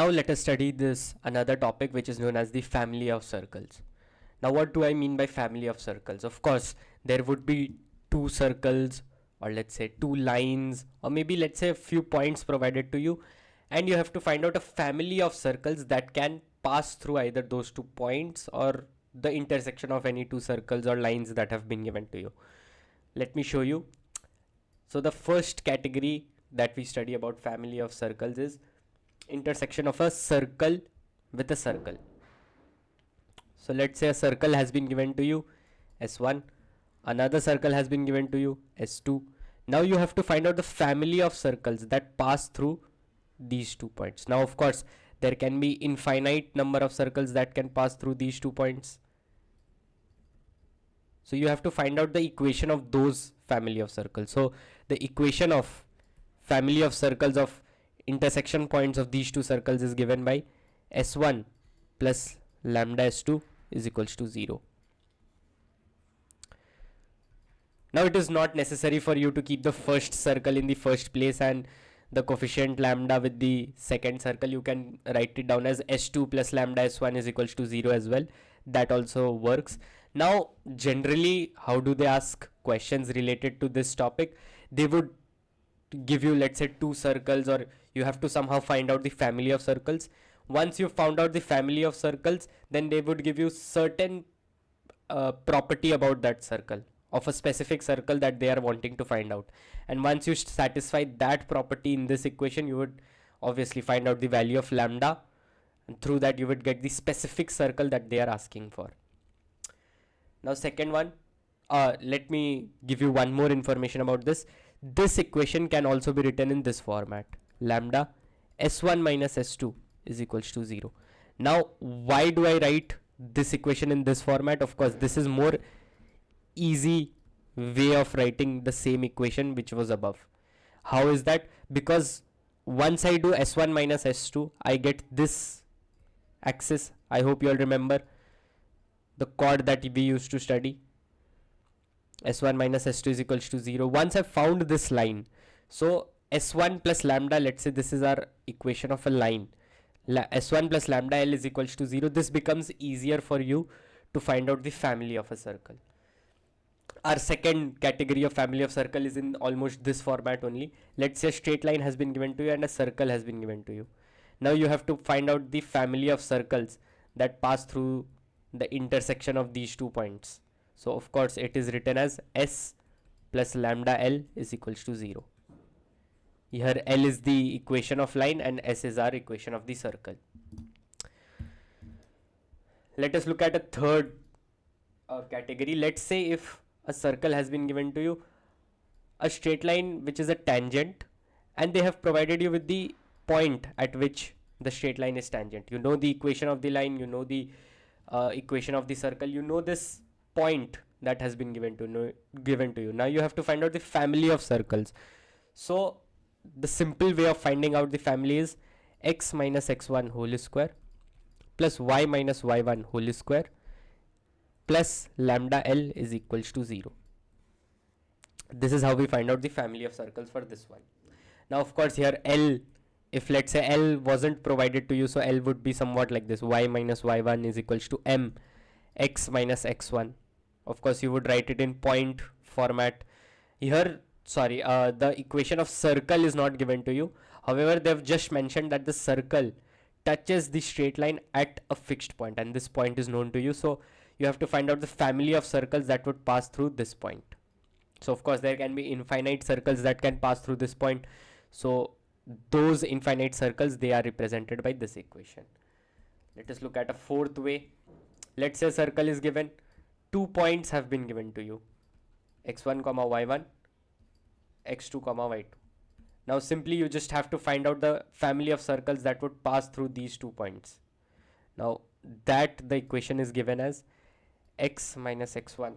Now let us study this another topic which is known as the family of circles. Now what do I mean by family of circles? Of course, there would be two circles, or let's say two lines, or maybe let's say a few points provided to you, and you have to find out a family of circles that can pass through either those 2 points or the intersection of any two circles or lines that have been given to you. Let me show you. So the first category that we study about family of circles is intersection of a circle with a circle. So let's say a circle has been given to you, S1, another circle has been given to you, S2. Now you have to find out the family of circles that pass through these 2 points. Now of course there can be infinite number of circles that can pass through these 2 points. So you have to find out the equation of those family of circles. So the equation of family of circles of intersection points of these two circles is given by S1 plus lambda S2 is equals to 0. Now it is not necessary for you to keep the first circle in the first place and the coefficient lambda with the second circle. You can write it down as S2 plus lambda S1 is equals to 0 as well. That also works. Now generally, how do they ask questions related to this topic? They would give you, let's say, two circles, or you have to somehow find out the family of circles. Once you found out the family of circles, then they would give you certain property about that circle, of a specific circle that they are wanting to find out. And once you satisfy that property in this equation, you would obviously find out the value of lambda, and through that you would get the specific circle that they are asking for. Now second one, let me give you one more information about this. This equation can also be written in this format: lambda S1 minus S2 is equals to 0. Now why do I write this equation in this format? Of course, this is more easy way of writing the same equation which was above. How is that? Because once I do S1 minus S2, I get this axis. I hope you all remember the chord that we used to study. S1 minus S2 is equals to 0. Once I found this line, so S1 plus lambda, let's say this is our equation of a line, S1 plus lambda L is equals to 0. This becomes easier for you to find out the family of a circle. Our second category of family of circle is in almost this format only. Let's say a straight line has been given to you and a circle has been given to you. Now you have to find out the family of circles that pass through the intersection of these 2 points. So of course it is written as S plus lambda L is equals to 0. Here L is the equation of line and S is our equation of the circle. Let us look at a third category. Let's say if a circle has been given to you, a straight line which is a tangent, and they have provided you with the point at which the straight line is tangent. You know the equation of the line, you know the equation of the circle, you know this point that has been given to you. Now you have to find out the family of circles. So the simple way of finding out the family is x minus x1 whole square plus y minus y1 whole square plus lambda L is equals to 0. This is how we find out the family of circles for this one. Now of course here L, if let's say L wasn't provided to you, so L would be somewhat like this: y minus y1 is equals to m x minus x1. Of course you would write it in point format. Here the equation of circle is not given to you. However, they've just mentioned that the circle touches the straight line at a fixed point, and this point is known to you. So you have to find out the family of circles that would pass through this point. So of course there can be infinite circles that can pass through this point. So those infinite circles, they are represented by this equation. Let us look at a fourth way. Let's say a circle is given, 2 points have been given to you, x1 comma y1, x2 comma y2. Now simply you just have to find out the family of circles that would pass through these 2 points. Now that the equation is given as x minus x1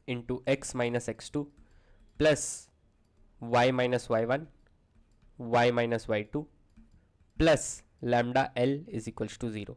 into x minus x2 plus y minus y1, y minus y2 plus lambda L is equals to 0.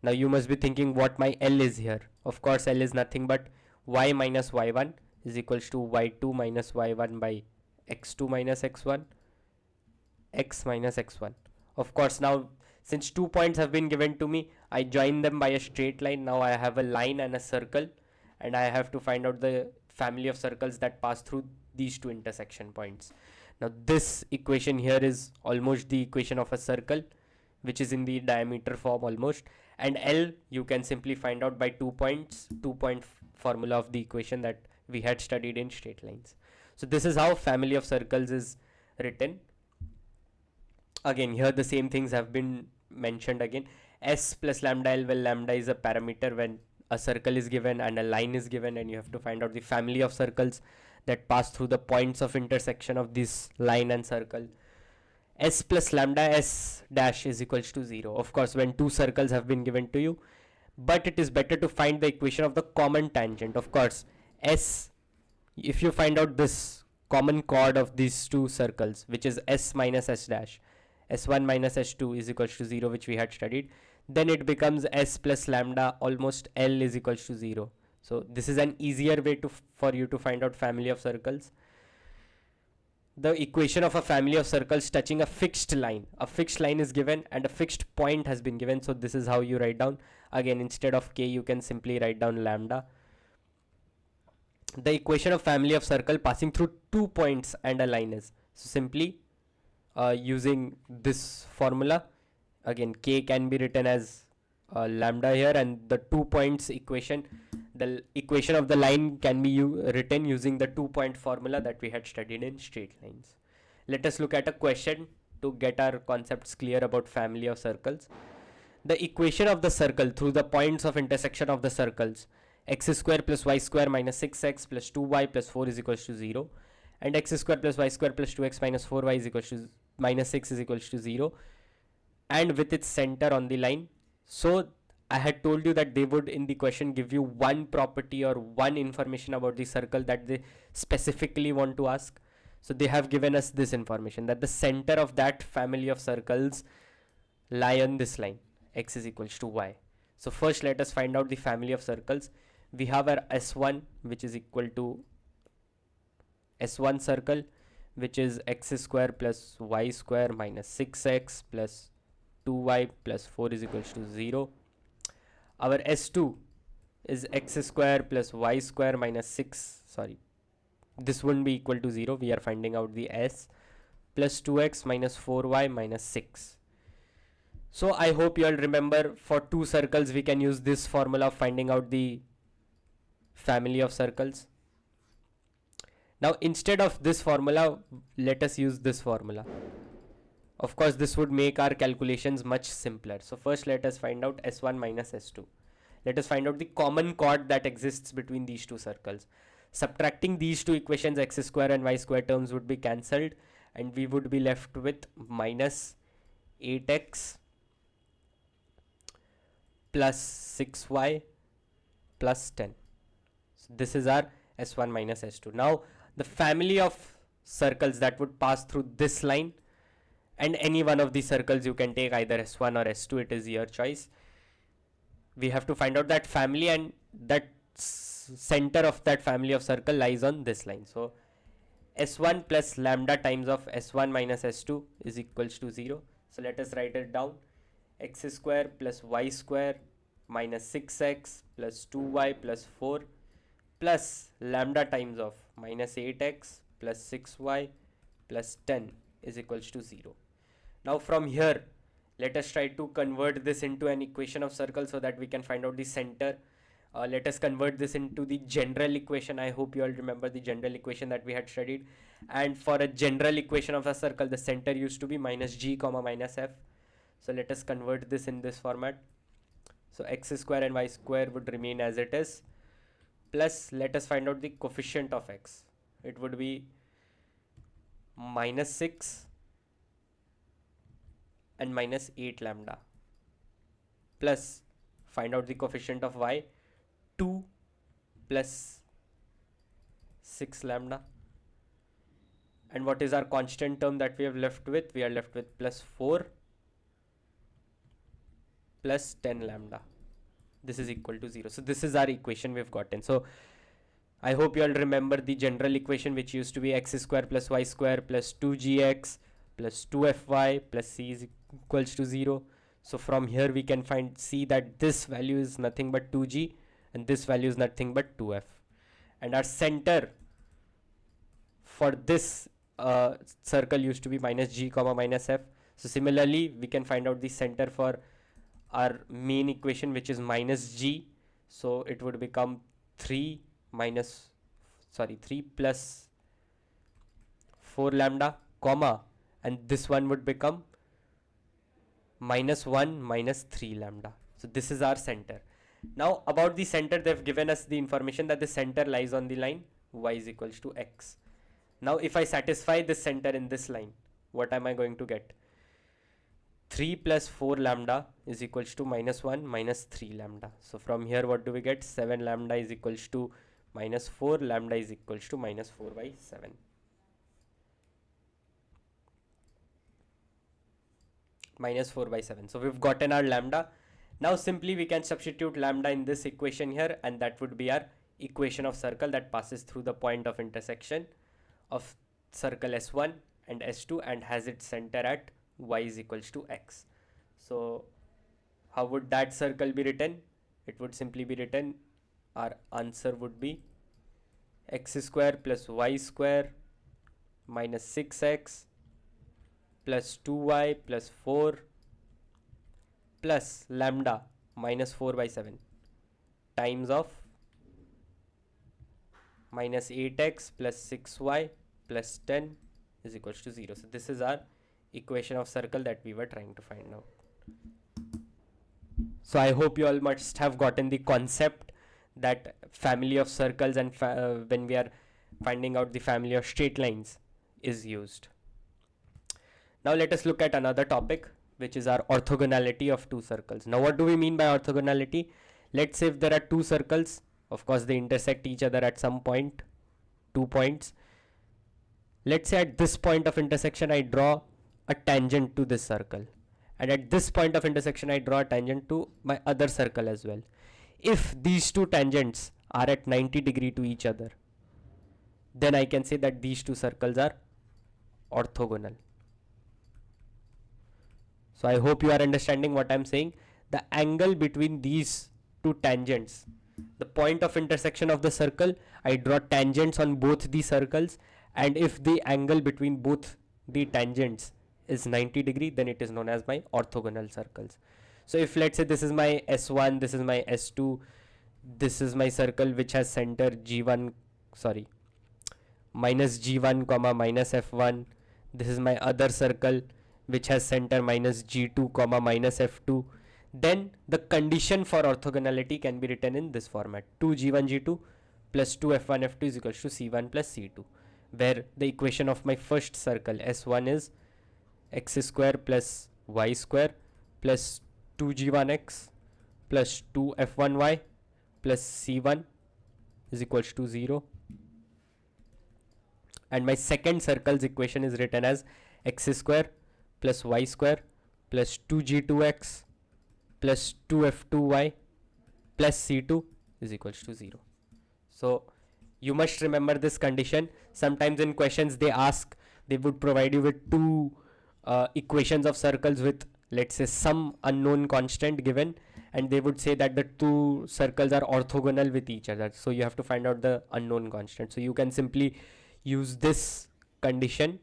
Now you must be thinking what my L is here. Of course L is nothing but y minus y1 is equals to y2 minus y1 by x2 minus x1 x minus x1. Of course, now since 2 points have been given to me, I join them by a straight line. Now I have a line and a circle, and I have to find out the family of circles that pass through these two intersection points. Now this equation here is almost the equation of a circle, which is in the diameter form almost, and L you can simply find out by 2 points, 2 point formula of the equation that we had studied in straight lines. So this is how family of circles is written. Again, here the same things have been mentioned again. S plus lambda L, well, lambda is a parameter when a circle is given and a line is given, and you have to find out the family of circles that pass through the points of intersection of this line and circle. S plus lambda S dash is equals to 0. Of course, when two circles have been given to you, but it is better to find the equation of the common tangent. Of course, S, if you find out this common chord of these two circles, which is S minus S dash, S1 minus S2 is equals to 0, which we had studied, then it becomes S plus lambda almost L is equals to 0. So this is an easier way for you to find out family of circles. The equation of a family of circles touching a fixed line. A fixed line is given and a fixed point has been given. So this is how you write down. Again, instead of K, you can simply write down lambda. The equation of family of circle passing through 2 points and a line is, so simply using this formula, again K can be written as lambda here, and the 2 points equation, the equation of the line can be written using the 2-point formula that we had studied in straight lines. Let us look at a question to get our concepts clear about family of circles. The equation of the circle through the points of intersection of the circles x square plus y square minus 6x plus 2y plus 4 is equals to 0, and x square plus y square plus 2x minus 4y is equals to minus 6 is equals to 0, and with its center on the line. So I had told you that they would in the question give you one property or one information about the circle that they specifically want to ask. So they have given us this information that the center of that family of circles lie on this line, x is equals to y. So first let us find out the family of circles. We have our S1, which is equal to S1 circle, which is x square plus y square minus 6x plus 2y plus 4 is equals to 0. Our S2 is x square plus y square minus 6, sorry, this wouldn't be equal to 0, we are finding out the S, plus 2x minus 4y minus 6. So I hope you all remember, for two circles we can use this formula of finding out the family of circles. Now instead of this formula, let us use this formula. Of course, this would make our calculations much simpler. So first let us find out S1 minus S2. Let us find out the common chord that exists between these two circles. Subtracting these two equations, x square and y square terms would be cancelled, and we would be left with minus 8x plus 6y plus 10. So this is our S1 minus S2. Now the family of circles that would pass through this line, and any one of these circles you can take, either S1 or S2, it is your choice. We have to find out that family, and that center of that family of circle lies on this line. So S1 plus lambda times of S1 minus S2 is equals to 0. So let us write it down. X square plus y square minus 6x plus 2y plus 4 plus lambda times of minus 8x plus 6y plus 10 is equals to 0. Now from here, let us try to convert this into an equation of circle so that we can find out the center. Let us convert this into the general equation. I hope you all remember the general equation that we had studied. And for a general equation of a circle, the center used to be minus g comma minus f. So let us convert this in this format. So x square and y square would remain as it is. Plus, let us find out the coefficient of x. It would be minus 6 and minus 8 lambda. Plus, find out the coefficient of y, 2 plus 6 lambda. And what is our constant term that we have left with? We are left with plus 4 plus 10 lambda. This is equal to 0. So this is our equation we've gotten. So I hope you all remember the general equation, which used to be x square plus y square plus 2gx plus 2fy plus c is equals to 0. So from here we can see that this value is nothing but 2g and this value is nothing but 2f. And our center for this circle used to be minus g comma minus f. So similarly we can find out the center for our main equation, which is minus g. So it would become 3 plus 4 lambda comma, and this one would become minus 1 minus 3 lambda. So this is our center. Now about the center, they've given us the information that the center lies on the line y is equals to x. Now if I satisfy this center in this line, what am I going to get? 3 plus 4 lambda is equals to minus 1 minus 3 lambda. So from here what do we get? 7 lambda is equals to minus 4 lambda is equals to minus 4 by 7. Minus 4 by 7. So we've gotten our lambda. Now simply we can substitute lambda in this equation here, and that would be our equation of circle that passes through the point of intersection of circle S1 and S2 and has its center at y is equals to x. So how would that circle be written? It would simply be written, our answer would be x square plus y square minus 6x plus 2y plus 4 plus lambda minus 4 by 7 times of minus 8x plus 6y plus 10 is equals to 0. So this is our equation of circle that we were trying to find out. So I hope you all must have gotten the concept that family of circles and when we are finding out the family of straight lines is used. Now let us look at another topic, which is our orthogonality of two circles. Now what do we mean by orthogonality? Let's say if there are two circles, of course they intersect each other at some point, 2 points. Let's say at this point of intersection I draw a tangent to this circle, and at this point of intersection I draw a tangent to my other circle as well. If these two tangents are at 90 degrees to each other, then I can say that these two circles are orthogonal. So I hope you are understanding what I'm saying. The angle between these two tangents, the point of intersection of the circle, I draw tangents on both the circles, and if the angle between both the tangents is 90 degrees, then it is known as my orthogonal circles. So if let's say this is my S1, this is my S2, this is my circle which has center minus G1 comma minus F1, this is my other circle which has center minus G2 comma minus F2, then the condition for orthogonality can be written in this format: 2G1 G2 plus 2F1 F2 is equals to C1 plus C2, where the equation of my first circle S1 is x square plus y square plus 2G1x plus 2F1y plus C1 is equals to 0, and my second circle's equation is written as x square plus y square plus 2G2x plus 2F2y plus C2 is equals to 0. So you must remember this condition. Sometimes in questions they would provide you with two equations of circles with, let's say, some unknown constant given, and they would say that the two circles are orthogonal with each other. So you have to find out the unknown constant. So you can simply use this condition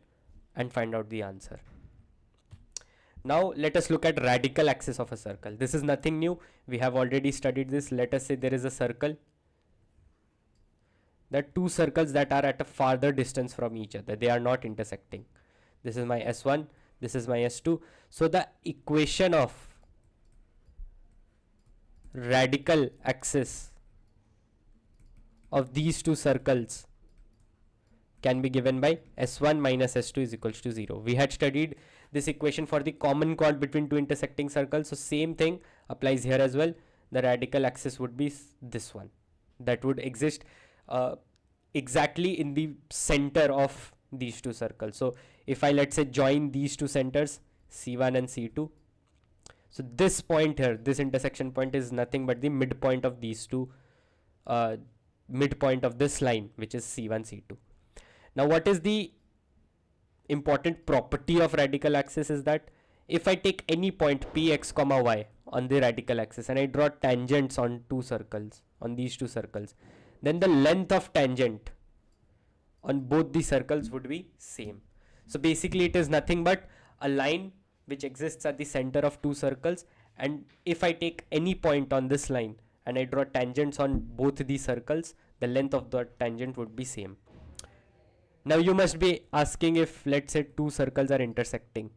and find out the answer. Now let us look at radical axis of a circle. This is nothing new. We have already studied this. Let us say there is a circle. There are two circles that are at a farther distance from each other. They are not intersecting. This is my S1. This is my S2. So the equation of radical axis of these two circles can be given by S1 minus S2 is equals to 0. We had studied this equation for the common chord between two intersecting circles. So same thing applies here as well. The radical axis would be this one that would exist exactly in the center of these two circles. So if I, let's say, join these two centers C1 and C2, so this point here, this intersection point, is nothing but the midpoint of these two, midpoint of this line, which is C1 C2. Now what is the important property of radical axis is that if I take any point px comma y on the radical axis and I draw tangents on these two circles, then the length of tangent on both the circles would be same. So basically it is nothing but a line which exists at the center of two circles, and if I take any point on this line and I draw tangents on both the circles, the length of the tangent would be same. Now you must be asking, if let's say two circles are intersecting,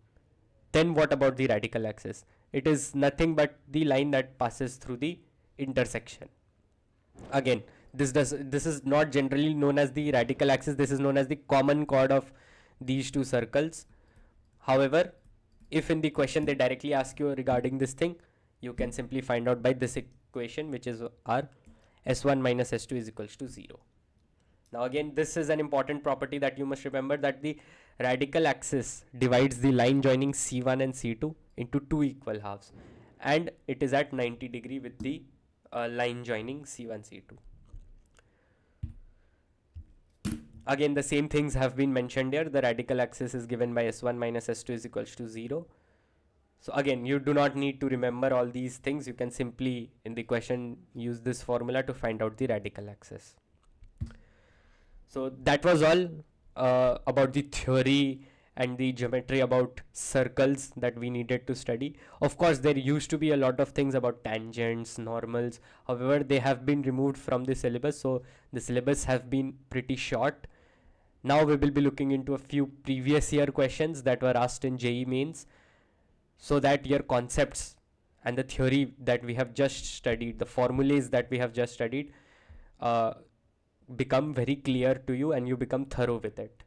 then what about the radical axis? It is nothing but the line that passes through the intersection. Again, this is not generally known as the radical axis. This is known as the common chord of these two circles. However, if in the question they directly ask you regarding this thing, you can simply find out by this equation, which is r s1 minus s2 is equals to 0. Now again, this is an important property that you must remember, that the radical axis divides the line joining C1 and C2 into two equal halves, and it is at 90 degree with the line joining C1, C2. Again, the same things have been mentioned here. The radical axis is given by s1 minus s2 is equals to 0. So again, you do not need to remember all these things. You can simply in the question use this formula to find out the radical axis. So that was all about the theory and the geometry about circles that we needed to study. Of course, there used to be a lot of things about tangents, normals. However, they have been removed from the syllabus, so the syllabus have been pretty short. Now we will be looking into a few previous year questions that were asked in JEE Mains, so that your concepts and the theory that we have just studied, the formulas that we have just studied, become very clear to you and you become thorough with it.